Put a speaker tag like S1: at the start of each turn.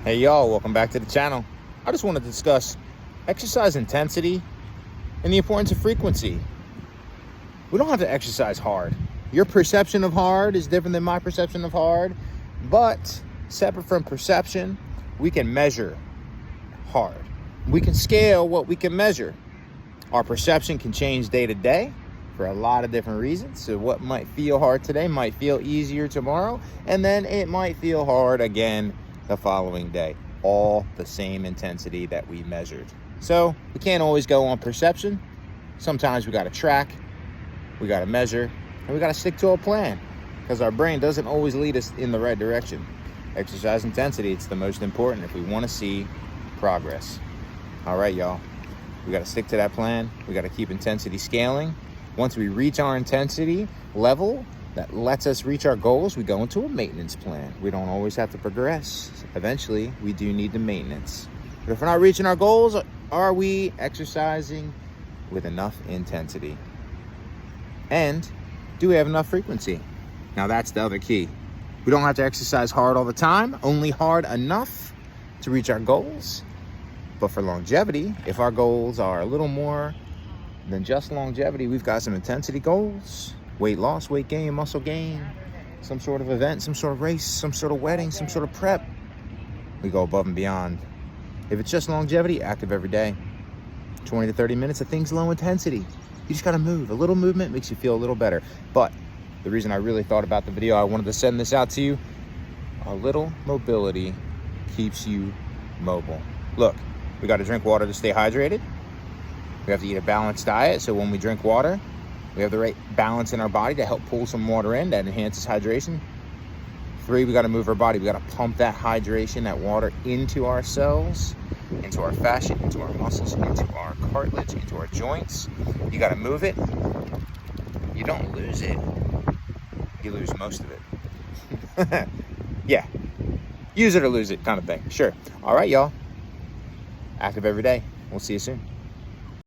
S1: Hey y'all, welcome back to the channel. I just want to discuss exercise intensity and the importance of frequency. We don't have to exercise hard. Your perception of hard is different than my perception of hard, but separate from perception, we can measure hard. We can scale what we can measure. Our perception can change day to day for a lot of different reasons. So what might feel hard today might feel easier tomorrow, and then it might feel hard again the following day. All the same intensity that we measured. So we can't always go on perception. Sometimes we got to track, we got to measure, and we got to stick to a plan because our brain doesn't always lead us in the right direction. Exercise intensity, it's the most important if we want to see progress. All right, y'all. We got to stick to that plan. We got to keep intensity scaling. Once we reach our intensity level that lets us reach our goals, we go into a maintenance plan. We don't always have to progress. Eventually, we do need the maintenance. But if we're not reaching our goals, are we exercising with enough intensity? And do we have enough frequency? Now that's the other key. We don't have to exercise hard all the time, only hard enough to reach our goals. But for longevity, if our goals are a little more than just longevity, we've got some intensity goals. Weight loss, weight gain, muscle gain, some sort of event, some sort of race, some sort of wedding, some sort of prep. We go above and beyond. If it's just longevity, active every day. 20 to 30 minutes of things low intensity. You just gotta move. A little movement makes you feel a little better. But the reason I really thought about the video, I wanted to send this out to you. A little mobility keeps you mobile. Look, we gotta drink water to stay hydrated. We have to eat a balanced diet, so when we drink water, we have the right balance in our body to help pull some water in that enhances hydration. 3, we got to move our body. We got to pump that hydration, that water into our cells, into our fascia, into our muscles, into our cartilage, into our joints. You got to move it. You don't lose it. You lose most of it. Yeah. Use it or lose it kind of thing. Sure. All right, y'all. Active every day. We'll see you soon.